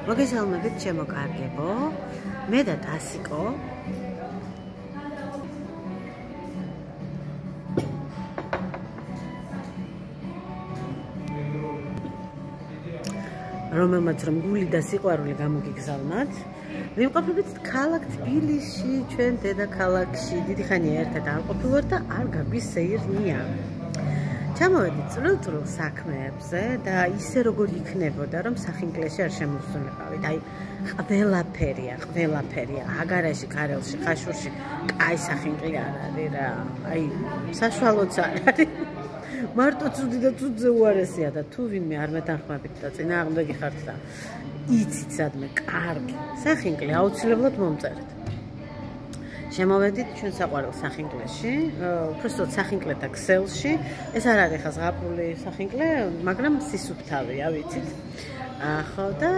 მოგესალმებით ჩემო კარგებო, მე და ტასიკო რომელმაც რომ გული და სიყვარული გამოგიგზავნათ, ვიმყოფებით ქალაქ თბილისში, ჩვენ დედაქალაქში. დიდი ხანია ერთად არ ყოფილვართ და არ გაგვისეირნია. ჩამოვედით წვრილ საქმეებზე და ისე როგორ იქნებოდა, რომ სახინკლეში არ შემოვსულიყავით. აი, ყველაფერია, აგარაში, კარელში, ხაშურში, კაი სახინკლე არ არის რა. აი, საშუალოც არ არის. მარტო ცუდი და ცუდზე უარესია და თუ ვინმე არ მეთანხმებით და წინააღმდეგი ხართ და იცით სადმე კარგი სახინკლე აუცილებლად მომწერეთ. შემოვედით ჩვენ საყვარელ სახინკლეში, უბრალოდ სახინკლეთა ქსელში. ეს არ არის ხა ზღაპრული სახინკლე, მაგრამ სისუფთავია, ვიცით. ხო და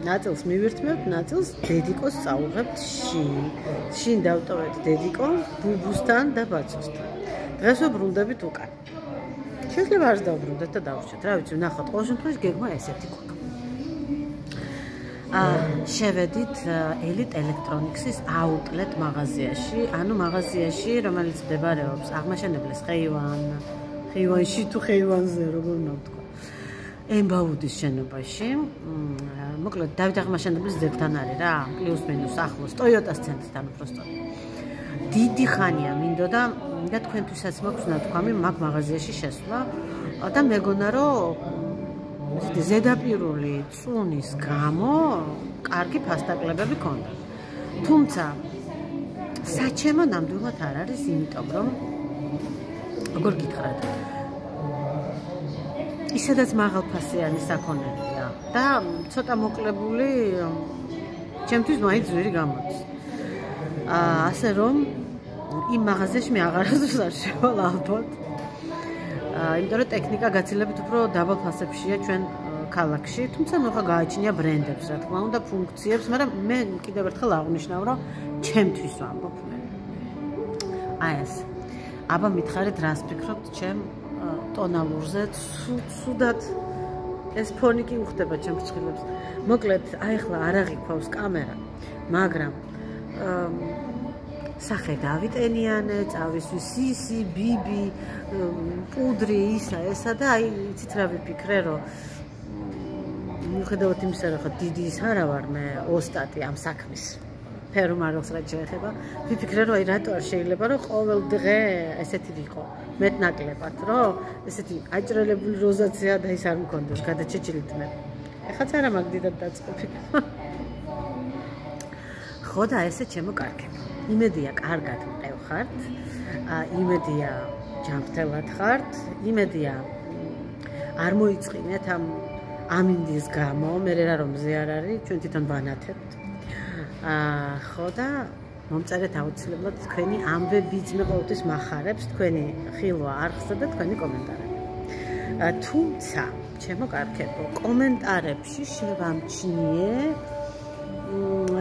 ნაწილს მივირთმევთ, ნაწილს დედიკოს წაუღებთ შინ დავტოვეთ დედიკო ბუბუსთან და ბაცოსთან. დღეს ვბრუნდებით უკან. შეიძლება არც დავბრუნდეთ და დავვრჩეთ. რა ვიცი, ვნახოთ, ყოველ შემთხვევაში გეგმა ესეთი გვაქვს. შევედით Elite Electronics-ის outlet მაღაზიაში, ანუ მაღაზიაში, რომელიც მდებარეობს აღმაშენებლის ხეივანში თუ ხეივანზე, როგორ უნდა ვთქვა. ემბაუდის შენობაში. მოკლედ, დავით აღმაშენებლის ძეგლთან არის რა, პლუს მინუს ახლოს, Toyota-s ცენტრთან უბრალოდ. დიდი ხანია მინდოდა და თქვენთვისაც მაქვს ნათქვამი მაგ მაღაზიაში შესვლა და მეგონა რომ ზედაპირული წუნის გამო კარგი ფასტაკლებები ქონდა. თუმცა საჩემო ნამდვილად არ არის, იმიტომ რომ როგორ გითხრათ, ისედაც მაღალფასიანი საქონელია და ცოტა მოკლებული ჩემთვის მაინც ძვირი გამოდის. ასე რომ იმ მაღაზიაში მე აღარასდროს არ შევალ ალბათ. იმიტომ რომ ტექნიკა გაცილებით უფრო დაბალ ფასებშია ჩვენ ქალაქში, თუმცა ნუღა გააჩნია ბრენდებს, რა თქმა უნდა, ფუნქციებს, მაგრამ მე კიდევ ერთხელ აღნიშნავ, რომ ჩემთვის ვამბობ მე. აი ეს. აბა მითხარით, რას ფიქრობთ ჩემ ტონალურზე, ცუდად ეს ფონი კი უხდება ჩემ ფრჩხილებს. მოკლედ, აი ახლა არ აღიქვავს კამერა, მაგრამ სახე დავიტენიანე, წავისვი სისი, ბიბი, პუდრი, ესა და აი იცით რა ვიფიქრე, რომ მიუხედავად იმისა, რომ ხა დიდი ის არა ვარ მე ოსტატი ამ საქმის ფერმარს რაც შეეხება, ვიფიქრე, რომ აი რატო არ შეიძლება, რომ ყოველ დღე ესეთი ვიყო, მეტნაკლებად, რომ ესეთი აჭრელებული როზაცია და ის არ მქონდეს, გადაჭეჭილით მე. ეხაც არა მაგ დიდად დაწყობი. ხო და ესე ჩემო კარგებო. იმედია კარგად მყევხართ, იმედია ჯანმრთელად ხართ, იმედია არ მოიწყინეთ ამ ინდის გამო, მე რა რომ მზე არ არის, ჩვენ თვითონ ვანათებთ. ხო და მომწერეთ აუცილებლად თქვენი ამბებიც მე ყოველთვის მახარებს, თქვენი ხილვა არხსა და თქვენი კომენტარები. თუმცა, ჩემო კარგებო, კომენტარებში შევამჩნიე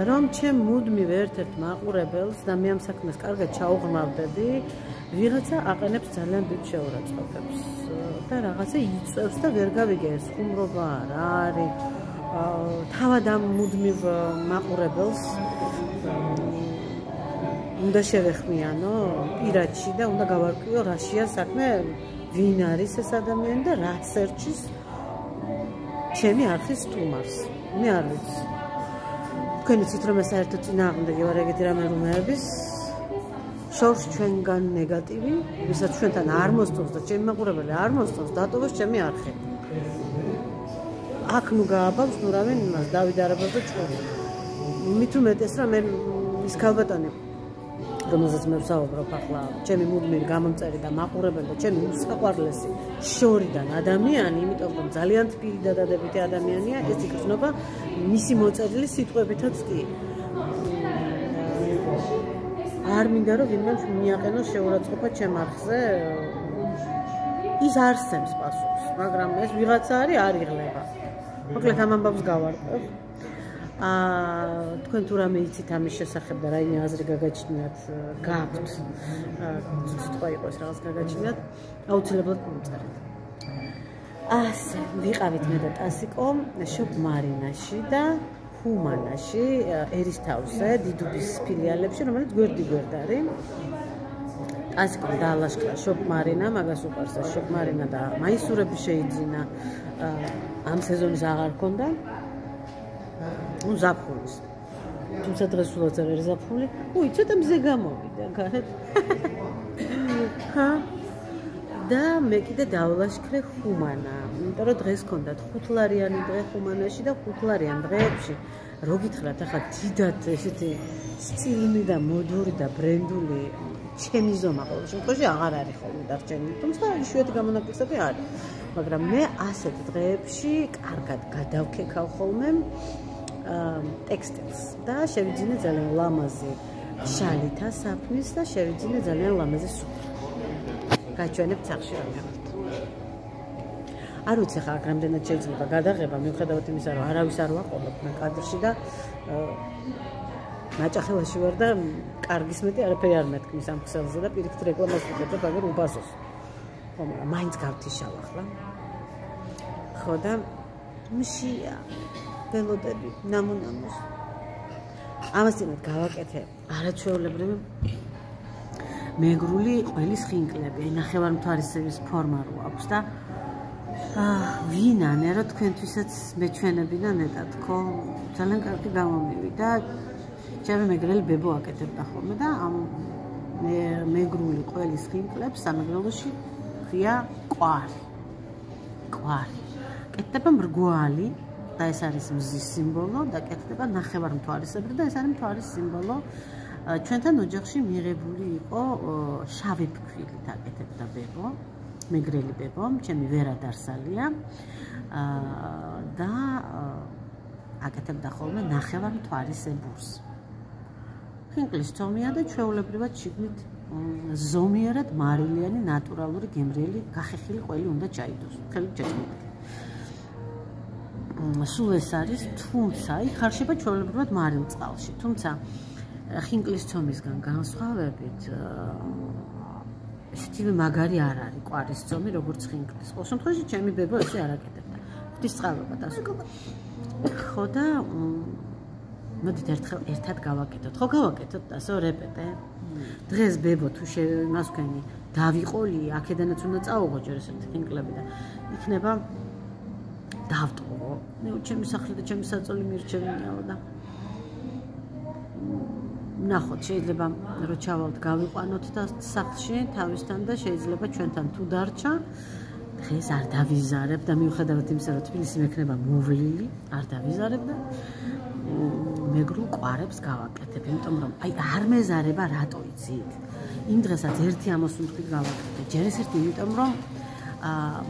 რომ ჩემ მუდმივ ერთ-ერთ მაყურებელს და მე ამ საქმეს კარგად ჩაუღრმავდები, ვიღაცა აყენებს ძალიან დიდ შეურაცხყოფებს და რაღაცა იწევს და ვერ გავიგე ეს ხუმრობა რა არის. თავად ამ მუდმივ მაყურებელს უნდა შევეხმიანო პირადში და უნდა გავარკვიო რაშია საქმე, ვინ არის ეს ადამიანი და რა სერჩის ჩემი არხის სტუმარს. მე არ ვიცი. თქვენ იცით რომ ეს საერთოდ წინააღმდეგი ვარ ეგეთი რამე რომეების შორს ჩვენგან ნეგატივი, ვისაც ჩვენთან არ მოსწონს და ჩემი მაყურებელი არ მოსწონს, დატოვოს ჩემი არხი. აქ ნუ გააბავს ნუ რავენ იმას დავით არაბას და ჩვენ. მით უმეტეს რომ მე ის ქალბატონი რომელზეც მე ვსაუბრობ ახლა, ჩემი მუდმივი გამომწერი და მაყურებელი და ჩემი უსაყვარლესი შორიდან ადამიანი, იმიტომ რომ ძალიან თბილი და დადებითი ადამიანია, ეს იგრძნობა მისი მოწერილი სიტყვებითაც კი. არ მინდა რომ ვინმე მიაყენოს შეურაცხყოფა ჩემ არხზე. ის არსებს პასუხს, მაგრამ ეს ვიღაცა არის, არ იღლება. მოკლედ ამ ამბავს გავარკვევ. თქვენ თუ რამე იცით ამის შესახებ და რაიმე აზრი გაგაჩნიათ, გაქვთ, სიტყვა იყოს რაღაც გაგაჩნიათ, აუცილებლად მომწერეთ. ასე, ვიყავით მე და ტასიკო შოპ მარინაში და ჰუმანაში, ერისთავზე, დიდუბის ფილიალებში, რომელიც გვერდ-გვერდ არის. ტასიკომ დაალაშქრა შოპ მარინა, მაგას უყვარს შოპ მარინა და მაისურები შეიძინა. ამ სეზონის აღარ ქონდა. ზაფხულის. თუმცა დღეს სულაც არ არის ზაფხული. ცოტა მზე გამოვიდა, გარეთ. და მე კიდე დავალაშქრე ჰუმანა. იმიტომ რომ დღეს ქონდა 5 ლარიანი დღე ჰუმანაში და 5 ლარიან დღეებში რო გითხრათ ახლა დიდად ესეთი სტილური და მოდური და ბრენდული ჩემი ზომა ყოველ შემთხვევაში აღარ არის ხოლმე დარჩენილი. თუმცა იშვიათი გამონაკლისები არის. მაგრამ მე ასეთ დღეებში კარგად გადავქეკავ ხოლმე ტექსტილს და შევიძინე ძალიან ლამაზი შალითა საფნის და შევიძინე ძალიან ლამაზი სუფრა. გაჩვენებ სახში რა მივხვდით. არ ვიცი ხა რამდენად შეიძლება გადაღება მიუხედავად იმისა რომ არავის არ ვაყოლებ მე კადრში და მაჭახელაში ვარ და კარგის მეტი არაფერი არ მეთქმის ამ ქსელზე და პირიქით რეკლამას ვუყურებ აგერ უბაზოს. ხო მაგრამ მაინც გავთიშავ ახლა. ხო და მშია ველოდები ნამუნამოს. ამასთანავე გავაკეთე არაჩვეულებრივი მეგრული ყველის ხინკლები, ნახევარმთვარისების ფორმა რო აქვს და ვინანე რომ თქვენთვისაც მეჩვენებინა ნეტად ხო ძალიან კარგი გამომივიდა. ჩემი მეგრელი ბებო აკეთებდა ხოლმე და ამ მეგრული ყველის ხინკლებს სამეგრელოში ხია კვარი. კეთდება მრგვალი და ეს არის მზის სიმბოლო და კეთდება ნახევარმთვარისებრი და ეს არის მთვარის სიმბოლო. ჩვენთან ოჯახში მიღებული იყო შავი ფქვილით აკეთებდა ბებო, მეგრელი ბებო, ჩემი ვერა დარსალია და აკეთებდა ხოლმე ნახევარმთვარისებურს. ხინკლის ცომია და ჩვეულებრივად შიგნით ზომიერად მარილიანი ნატურალური გემრიელი გახეხილი ყველი უნდა ჩაიდოს. ხელით ჩაჭმული. სულ ეს არის, თუმცა იქ ხარშება ჩვეულებრივად მარილწყალში. თუმცა ხინკლის ცომისგან განსხვავებით ესეთივე მაგარი არ არის კვარის ცომი როგორც ხინკლის. ყოველ შემთხვევაში ჩემი ბებო ესე არ აკეთებდა. ღვთისწყალობა დასკო. ხო და მოდით ერთხელ ერთად გავაკეთოთ. ხო გავაკეთოთ დასო რეპეტე. დღეს ბებო თუ მას ვქენი დავიყოლი, აქედანაც უნდა წაუღო ჯერ ესეთი ხინკლები და იქნება დავტყო. მე ჩემი სახლი და ჩემი საწოლი მირჩევინიაო და ნახოთ, შეიძლება რომ ჩავალთ გავიყვანოთ და სახლში თავისთან და შეიძლება ჩვენთან თუ დარჩა დღეს არ დავიზარებ და მიუხედავად იმისა რომ თბილისი მექნება მოვლილი არ დავიზარებ და მეგრულ კვარებს გავაკეთებ, იმიტომ რომ აი არ მეზარება რატო იცით? იმ დღესაც ერთი ამას ვთქვი გავაკეთე. ჯერ ეს ერთი იმიტომ რომ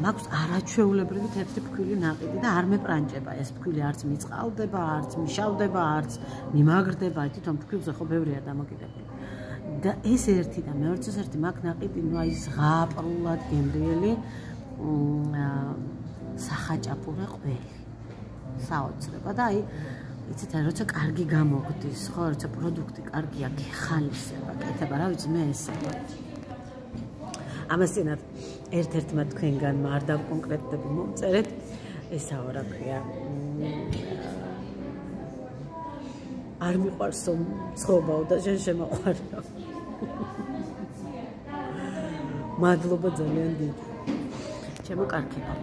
მაქვს არაჩვეულებრივი თეთრი ფქვილი ნაყიდი და არ მეპრანჭება ეს ფქვილი არც მიწყალდება, არც მიშავდება, არც მიმაგრდება, თვითონ ფქვილზე ხო ბევრია დამოკიდებული. და ეს ერთი და მეორეც ერთი მაგ ნაყიდი, ნუ აი ზღაპრულად გემრიელი სახაჭაპურე ყველი. საოცრება და აი იცით როცა კარგი გამოგდის, ხო, როცა პროდუქტი კარგია, გეხალისება, კეთება, რა ვიცი მე ესე. ამასთანავე ერთ-ერთმა თქვენგანმა არ დავკონკრეტდები მომწერეთ, ესაო რა ქვია. არ მიყვარსო ცხოვრებაო და შენ შემოყვარდაო. მადლობა ძალიან დიდი. ჩემო კარგებო.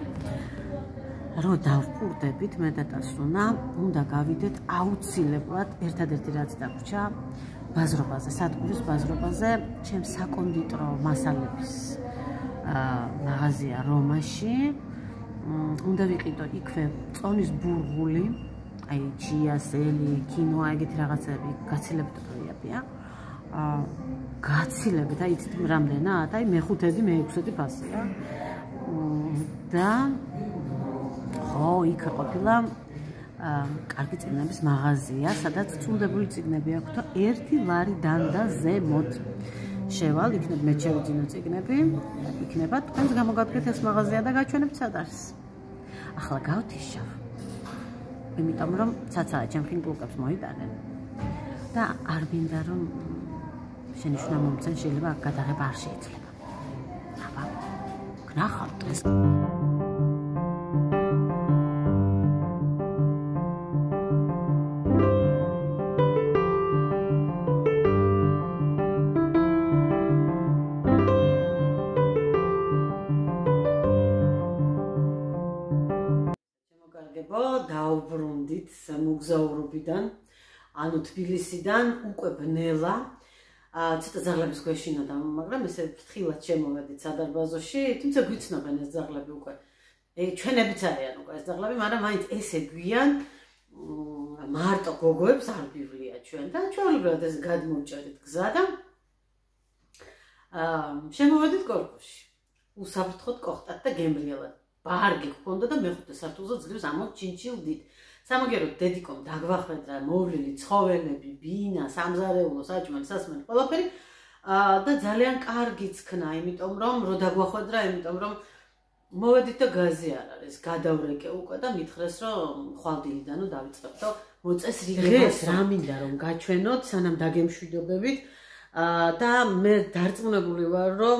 რომ დავყურდებით მე და ტასუნა, უნდა გავიდეთ აუცილებლად ერთადერთი რაც დაგვრჩა ბაზრობაზე, სადგურის ბაზრობაზე, ჩემს საკონდიტრო მასალების მაღაზია რომაში. უნდა ვიყიდო იქვე წონის ბურღული, აი ჩია, სელი, კინოა, ეგეთი რაღაცები გაცილებით გაცილებით, აი იცით რამდენად? აი მე-5-დი, მე-6-დი ფასია. და ხო, იქ ყოფილა კარგი წიგნების მაღაზია, სადაც წუნდებული წიგნები აქვს და 1 ლარი დანდა ზემოთ. შევალ, იქნებ მე შევიძინო წიგნები, იქნება თქვენს გამოგადგეთ ეს მაღაზია და გაჩვენებთ სად არის. ახლა გავთიშავ. იმიტომ რომ ცაცაა ჩემ ხინკლუკებს მოიტანენ. და არ მინდა რომ შენიშვნა მომცენ, შეიძლება გადაღება არ შეიძლება. აბა, გნახავთ ეს. დაუბრუნდით მოგზაურობიდან, ანუ თბილისიდან უკვე ბნელა. ცოტა ზაღლების გვეშინოდა, მაგრამ ესე ფრთხილად შემოვედით სადარბაზოში, თუმცა გვიცნობენ ეს ზაღლები უკვე. ჩვენებიც არიან უკვე ეს ზაღლები, მაგრამ მაინც ესე გვიან მარტო გოგოებს არ ბივლია ჩვენ და ჩვეულებრივად ეს გადმოვჭერით გზა და შემოვედით კორპუსში. უსაფრთხოდ გოხტათ და გემრიელად. ბარგი გქონდა და მეხუთე სართულზე ძლივს ამოჩინჩილდით. სამაგეროდ დედიკომ დაგვახვედრა მოვლილი ცხოველები, ბინა, სამზარეულო, საჭმელი, სასმელი, ყველაფერი და ძალიან კარგიც ქნა, იმიტომ რომ დაგვახვედრა, იმიტომ რომ მოვედით და გაზი არ არის, გადავრეკე უკვე და მითხრეს რომ ხვალდილიდანო დავიწყებ და მოწეს რიგებს რა მინდა რომ გაჩვენოთ, სანამ დაგემშვიდობებით და მე დარწმუნებული ვარ რომ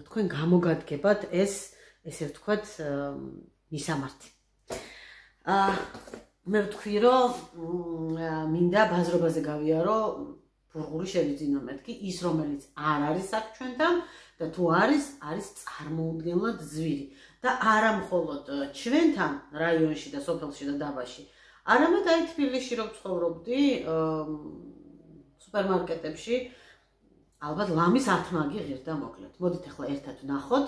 თქვენ გამოგადგებათ ესე ვთქვათ მისამართი. მე ვთქვი რომ მინდა ბაზრობაზე გავიარო ბურღული შევიძინო მეთქი ის რომელიც არ არის აქ ჩვენთან და თუ არის წარმოუდგენლად ძვირი და არა მხოლოდ ჩვენთან რაიონში და სოფელში და დაბაში არამედ აი თბილისში რომ ცხოვრობდი სუპერმარკეტებში ალბათ ლამის ათმაგი ღირდა მოკლედ. მოდით ახლა ერთად ვნახოთ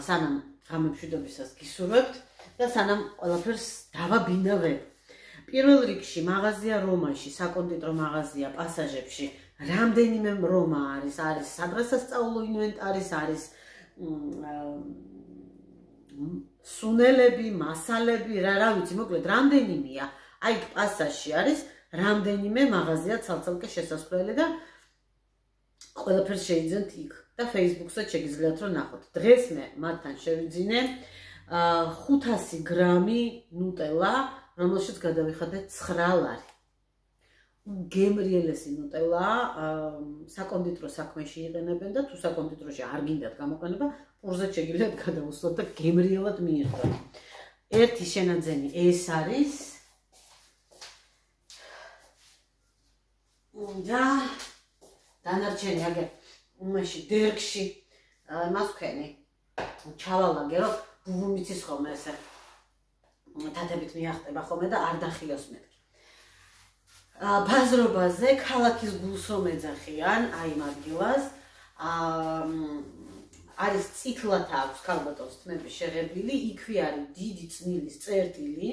სანამ გამემშვიდობისას გისურვებთ და სანამ ყველაფერს დავაბინავებ. პირველ რიგში მაღაზია რომაში, საკონდიტრო მაღაზია პასაჟებში, რამდენიმე რომა არის სადღესასწაულო ინვენტარის არის სუნელები, მასალები, რა ვიცი, მოკლედ რამდენიმეა. აი პასაჟში არის რამდენიმე მაღაზია ცალ-ცალკე შესასვლელი და ყველაფერს შეიძენთ იქ და Facebook-ზე შეგიძლიათ რომ ნახოთ. დღეს მე მათთან შევიძინე 500 გრამი ნუტელა, რომელშიც გადავიხადე 9 ლარი. გემრიელესი ნუტელა საკონდიტრო საქმეში იყენებენ და თუ საკონდიტროში არ გინდათ გამოყენება, პურზე შეგიძლიათ გადაუსვათ და გემრიელად მიიღოთ. ერთი შენაძენი ეს არის და დანარჩენი აგერ უმაში დერგში მას ვქენი ჩავალაგე რომ ბუბუ მიცის ხოლმე ესე თათებით მიახტება ხოლმე და არ დახიოს მეთქი. ბაზრობაზე ქალაქის გულს რომ ეძახიან აი ამ ადგილას არის წითლად აქვს ქალბატონს თმები შეღებილი, იქვე არის დიდი წნილის წერტილი,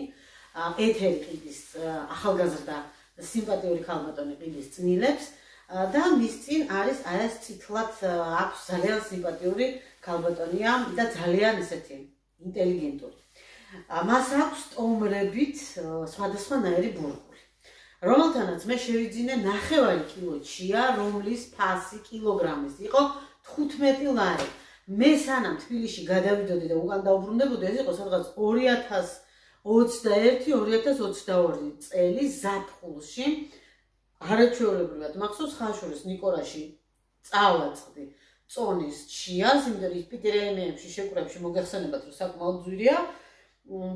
ეთერი ყიდის ახალგაზრდა სიმპათიური ქალბატონი ყიდის წნილებს და მის წინ არის ეს წითლად აქვს ძალიან სიმპათიური ქალბატონია და ძალიან ესეთი ინტელიგენტური. მას აქვს ტომრებით სხვადასხვანაირი ბურღული, რომელთანაც მე შევიძინე 9 კილო ჩია, რომლის ფასი კილოგრამის იყო 15 ლარი. მე სანამ თბილისში გადავიდოდი და უკან დავბრუნდებოდი, ეს იყო სადღაც 2021-2022 წელი ზაფხულში. არაჩვეულებრივად მახსოვს ხაშურის ნიკორაში წავაწყდი წონის ჩიას, იმიტომ რომ პიტერეიმეებში შეკვრებში მოგეხსენებათ რომ საკმაოდ ძვირია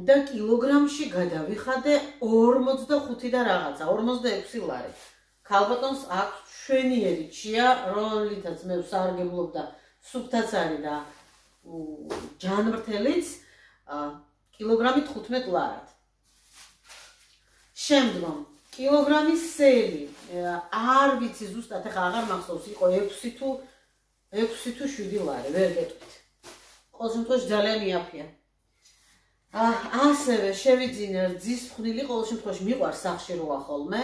და კილოგრამში გადავიხადე 45 და რაღაცა 46 ლარი. ქალბატონს აქვს შვენიერი ჩია, რომელიცაც მე ვსარგებლობ და სუფთაც არის და ჯანმრთელიც კილოგრამი 15 ლარად. შემდგომ კილოგრამის სელი არ ვიცი ზუსტად ახლა აღარ მახსოვს იყო 6 თუ 7 ლარი, ვერ გეტყვით. ყოველ შემთხვევაში ძალიან იაფია. ასევე შევიძინე რძის ფხვნილი, ყოველ შემთხვევაში მიყვარს სახში როა ხოლმე.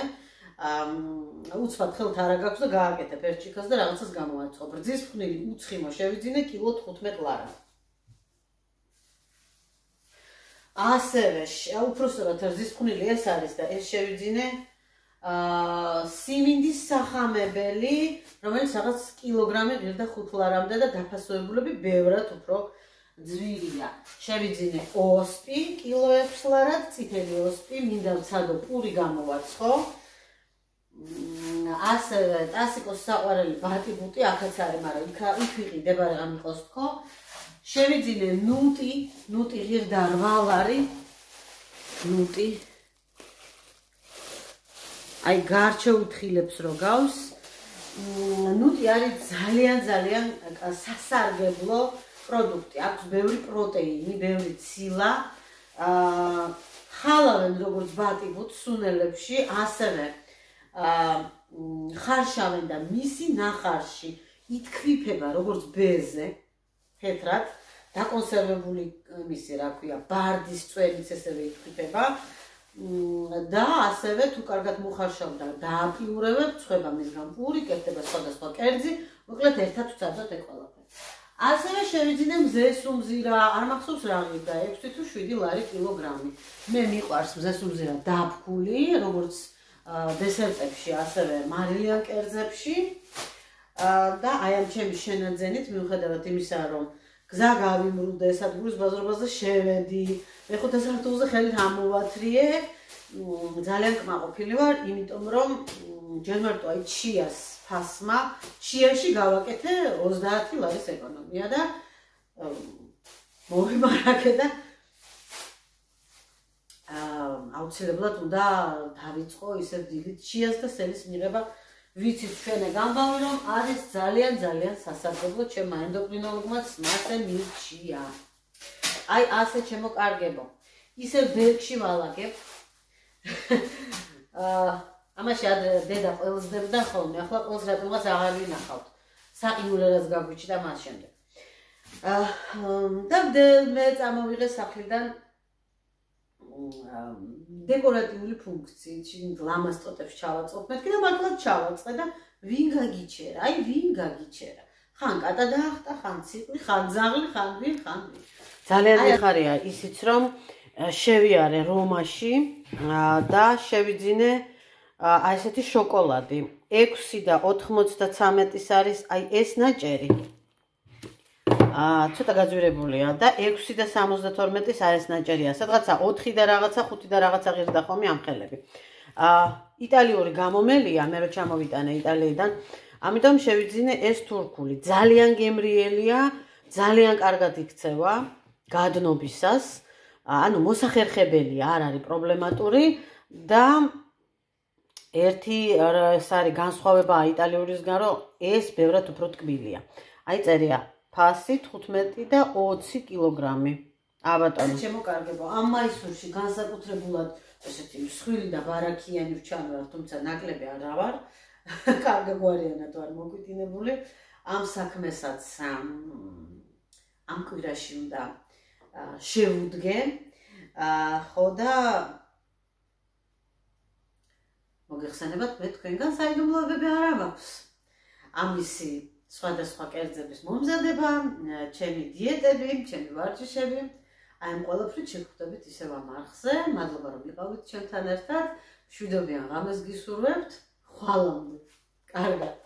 უცბად ხელთ არა გაქვს და გააკეთებ ერჩიქას და რაღაცას გამოაწყობ. რძის ფხვნილი უცხიმო შევიძინე კილო 15 ლარი. ასევე უпроსტად რძის ფხვნილი ეს არის და ეს შევიძინე სიმინდის სახამებელი, რომელიც რაღაც კილოგრამი ღირდა 5 ლარამდე და დაფასოებულები ბევრად უფრო ძვირია. შევიძინე ოსპი კილო 6 ლარად, წითელი ოსპი, მინდა ვცადო პური გამოვაცხო. ასევე ტასიკოს საყვარელი ბატიბუტი აქაც არის, მაგრამ იქ ვიყიდება რამ იყოს თქო. შევიძინე ნუტი ღირდა 8 ლარი. ნუტი აი გარჩეუთხილებს რო გავს. ნუტი არის ძალიან სასარგებლო პროდუქტი. აქვს ბევრი პროტეინი, ბევრი ცილა, ხალავენ როგორც ბატიბუთ სუნელებში, ასევე ხარშავენ და მისი ნახარში ითქვიფება როგორც ბეზე, თეთრად, დაკონსერვებული მისი, რა ქვია, ბარდის წვენიც ესევე ითქვიფება. და ასევე თუ კარგად მოხარშავ და დააპირებებ, ცხება მისგან პური, კეთდება სხვადასხვა კერძი, მოკლედ ერთად ვცადოთ ეგ ყველაფერი. ასევე შევიძინე მზესუმზირა, არ მახსოვს რა ღირდა, 6 თუ 7 ლარი კილოგრამი. მე მიყვარს მზესუმზირა დაბქული, როგორც დესერტებში, ასევე მარილიან კერძებში. და აი ამ ჩემი შენაძენით, მიუხედავად იმისა, რომ გზა გავიმრუდე, სადგურის ბაზრობაზე შევედი, მეხუთე სართულზე ხელით ამოვათრიე, ძალიან კმაყოფილი ვარ, იმიტომ რომ ჯერ მარტო აი ჩიას ფასმა, ჩიაში გავაკეთე 30 ლარის ეკონომია და მოვიმარაგე და აუცილებლად უნდა დავიწყო ისევ დილით ჩიას და სელის მიღება. ვიცით ჩვენე გამბავი რომ არის ძალიან სასარგებლო ჩემმა ენდოკრინოლოგმაც მასე მირჩია. აი ასე შემოკარგებო. ისევ ბერგში ვალაგებ. ამაში დედა ყველსდებდა ხოლმე, ახლა ყველს რატომღაც აღარ ვინახავთ. საყიულერას გაგვიჩნდა მას შემდეგ. და მე წამოვიღე სახლიდან დეკორატიული ფუნქციით, ლამას ტოტებს ჩავაწყობ, მეთქი და მართლაც ჩავაწყე და ვინ გაგიჩერა, აი ვინ გაგიჩერა. ხან კატა დაახტა, ხან ციყვი, ხან ძაღლი, ხან ვინ. ძალიან მიხარია ისიც რომ შევიარე რომაში და შევიძინე აი ესეთი შოკოლადი. 6 და 93-ის არის აი ეს ნაჭერი. ცოტა გაძვირებულია და 6 და 72-ის არის ნაჭერია. სადღაცა 4 და რაღაცა, 5 და რაღაცა ღირდა ხომი ამ ხელები. იტალიური გამომელია, მე რო ჩამოვიტანე იტალიიდან. ამიტომ შევიძინე ეს თურქული. ძალიან გემრიელია, ძალიან კარგად იქცევა გადნობისას. ანუ მოსახერხებელია, არ არის პრობლემატური და ერთი ეს არის განსხვავება იტალიურისგან, რომ ეს ბევრად უფრო ტკბილია. აი წერია ფასი 15 და 20 კილოგრამი. აბატონო. შემოკარგებო. ამ მაისურში განსაკუთრებულად ესეთი მსხვილი და ბარაქიანი ვჩანვარ, თუმცა ნაკლები არა ვარ. კარგგვარიანად ვარ მოგვიტინებული. ამ საქმესაც ამ კვირაში უნდა შევუდგე. ხო და მოგეხსენებათ, მე თქვენგან საიდუმლოებები არ მაქვს. ამისი სხვადასხვა კერძების მომზადება, ჩემი დიეტები, ჩემი ვარჯიშები, აი ამ ყველაფრით შეგხვდებით ისევ ამ არხზე. მადლობა რომ იყავით ჩვენთან ერთად. მშვიდობიან ღამეს გისურვებთ. ხვალამდე. კარგად.